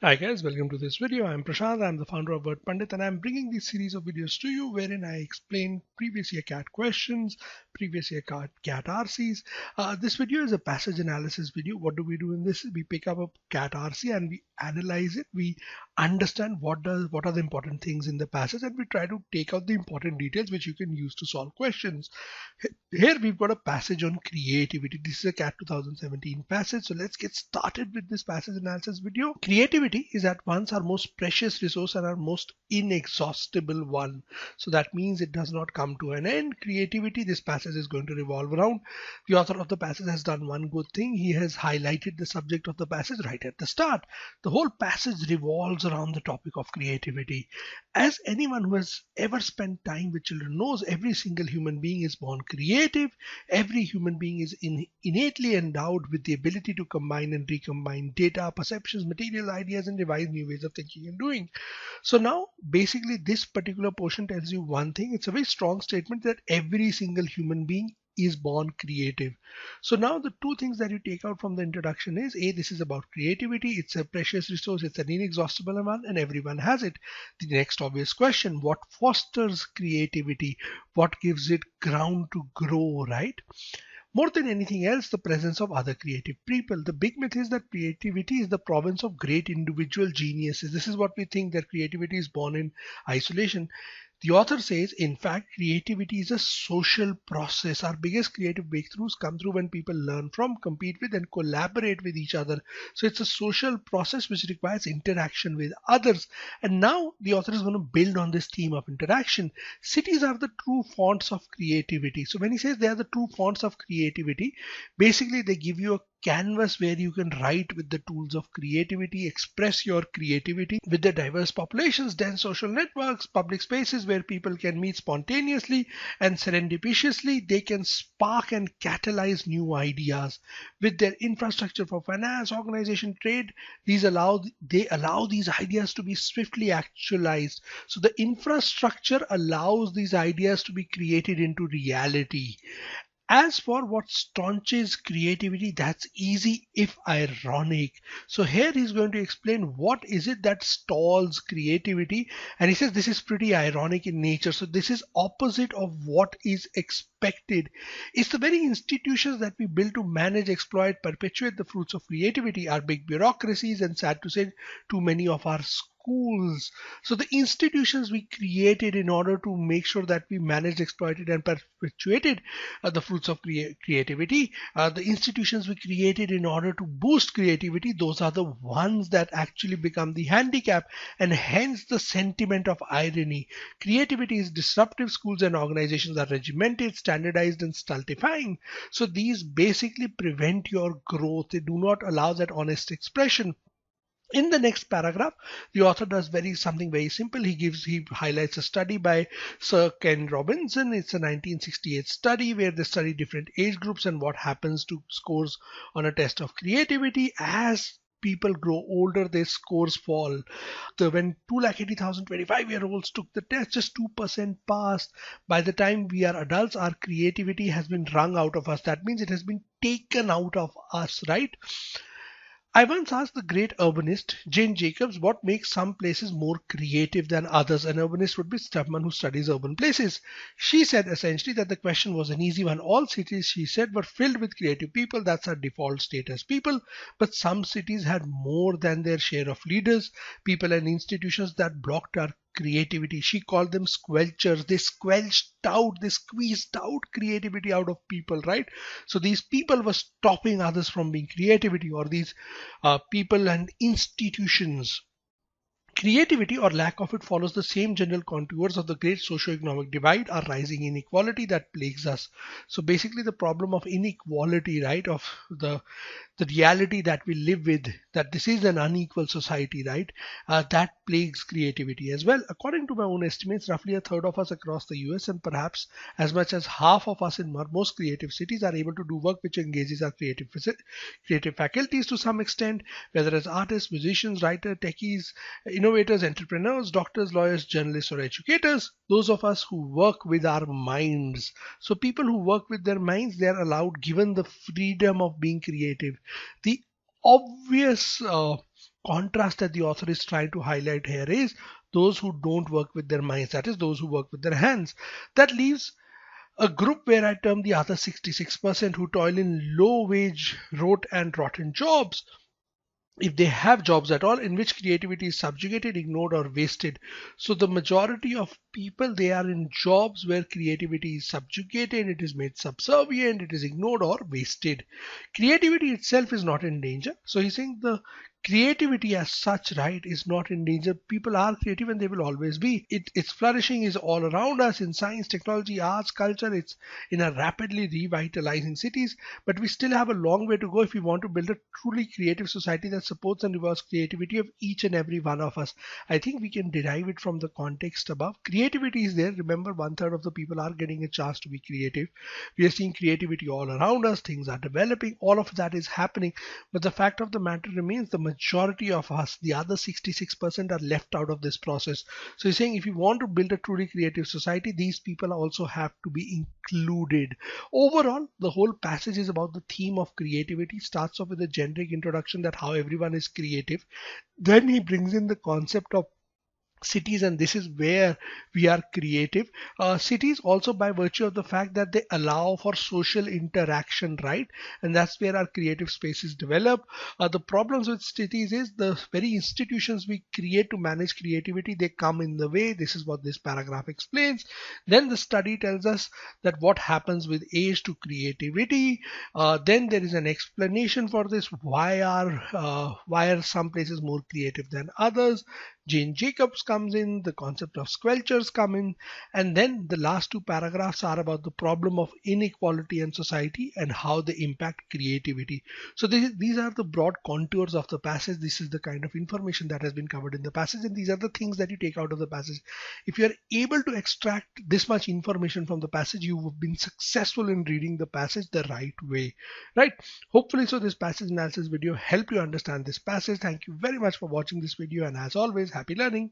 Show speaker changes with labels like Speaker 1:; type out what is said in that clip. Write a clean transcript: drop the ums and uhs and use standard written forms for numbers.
Speaker 1: Hi guys, welcome to this video. I'm Prashant, I'm the founder of Word Pandit, and I'm bringing this series of videos to you wherein I explain previous year CAT questions, previous year CAT RCs. This video is a passage analysis video. What do we do in this? We pick up a CAT RC and we analyze it. We understand what are the important things in the passage, and we try to take out the important details which you can use to solve questions. Here we've got a passage on creativity. This is a CAT 2017 passage. So let's get started with this passage analysis video. Creativity is at once our most precious resource and our most inexhaustible one. So that means it does not come to an end. Creativity, this passage is going to revolve around. The author of the passage has done one good thing. He has highlighted the subject of the passage right at the start. The whole passage revolves around the topic of creativity. As anyone who has ever spent time with children knows, every single human being is born creative. Every human being is innately endowed with the ability to combine and recombine data, perceptions, material ideas, and devise new ways of thinking and doing. So now, basically, this particular portion tells you one thing. It's a very strong statement that every single human being is born creative. So now the two things that you take out from the introduction is A, this is about creativity. It's a precious resource. It's an inexhaustible one and everyone has it. The next obvious question, what fosters creativity? What gives it ground to grow, right? More than anything else, the presence of other creative people. The big myth is that creativity is the province of great individual geniuses. This is what we think, that creativity is born in isolation. The author says, in fact, creativity is a social process. Our biggest creative breakthroughs come through when people learn from, compete with, and collaborate with each other. So it's a social process which requires interaction with others. And now the author is going to build on this theme of interaction. Cities are the true fonts of creativity. So when he says they are the true fonts of creativity, basically they give you a canvas where you can write with the tools of creativity, express your creativity with the diverse populations, dense social networks, public spaces where people can meet spontaneously and serendipitously. They can spark and catalyze new ideas with their infrastructure for finance, organization, trade. They allow these ideas to be swiftly actualized. So the infrastructure allows these ideas to be created into reality. As for what staunches creativity, that's easy if ironic. So here he's going to explain what is it that stalls creativity, and he says this is pretty ironic in nature. So this is opposite of what is expected. It's the very institutions that we build to manage, exploit, perpetuate the fruits of creativity are big bureaucracies, and sad to say, too many of our schools. So the institutions we created in order to make sure that we managed, exploited, and perpetuated the fruits of creativity, the institutions we created in order to boost creativity, those are the ones that actually become the handicap, and hence the sentiment of irony. Creativity is disruptive. Schools and organizations are regimented, standardized, and stultifying. So these basically prevent your growth. They do not allow that honest expression. In the next paragraph, the author does something very simple. He highlights a study by Sir Ken Robinson. It's a 1968 study where they study different age groups and what happens to scores on a test of creativity. As people grow older, their scores fall. So when 280,000 25-year-olds took the test, just 2% passed. By the time we are adults, our creativity has been wrung out of us. That means it has been taken out of us, right? I once asked the great urbanist Jane Jacobs what makes some places more creative than others. An urbanist would be someone who studies urban places. She said essentially that the question was an easy one. All cities, she said, were filled with creative people. That's our default state as people. But some cities had more than their share of leaders, people, and institutions that blocked our creativity. She called them squelchers. They squeezed out creativity out of people, right? So these people were stopping others from being creativity, or these people and institutions. Creativity or lack of it follows the same general contours of the great socio-economic divide, or rising inequality that plagues us. So basically the problem of inequality, right, of the reality that we live with, that this is an unequal society, right, that plagues creativity as well. According to my own estimates, roughly a third of us across the US and perhaps as much as half of us in most creative cities are able to do work which engages our creative faculties to some extent, whether as artists, musicians, writers, techies, innovators, entrepreneurs, doctors, lawyers, journalists, or educators. Those of us who work with our minds. So people who work with their minds, they are allowed, given the freedom of being creative. The obvious contrast that the author is trying to highlight here is those who don't work with their minds, that is, those who work with their hands. That leaves a group where I term the other 66% who toil in low wage, rote, and rotten jobs, if they have jobs at all, in which creativity is subjugated, ignored, or wasted. So the majority of people, they are in jobs where creativity is subjugated, it is made subservient, it is ignored or wasted. Creativity itself is not in danger. So he's saying the creativity as such, right, is not in danger. People are creative and they will always be. Its flourishing is all around us in science, technology, arts, culture. It's in a rapidly revitalizing cities, but we still have a long way to go if we want to build a truly creative society that supports and rewards creativity of each and every one of us. I think we can derive it from the context above. Creativity is there. Remember, 1/3 of the people are getting a chance to be creative. We are seeing creativity all around us. Things are developing. All of that is happening. But the fact of the matter remains, the majority of us, the other 66%, are left out of this process. So he's saying if you want to build a truly creative society, these people also have to be included. Overall, the whole passage is about the theme of creativity. Starts off with a generic introduction that how everyone is creative. Then he brings in the concept of cities, and this is where we are creative. Cities also, by virtue of the fact that they allow for social interaction, right, and that's where our creative spaces develop. The problems with cities is the very institutions we create to manage creativity, they come in the way. This is what this paragraph explains. Then the study tells us that what happens with age to creativity. Then there is an explanation for this. Why are some places more creative than others? Jane Jacobs comes in, the concept of squelchers come in, and then the last two paragraphs are about the problem of inequality in society and how they impact creativity. So these are the broad contours of the passage. This is the kind of information that has been covered in the passage, and these are the things that you take out of the passage. If you are able to extract this much information from the passage, you have been successful in reading the passage the right way, right? Hopefully, so this passage analysis video helped you understand this passage. Thank you very much for watching this video, and as always, happy learning.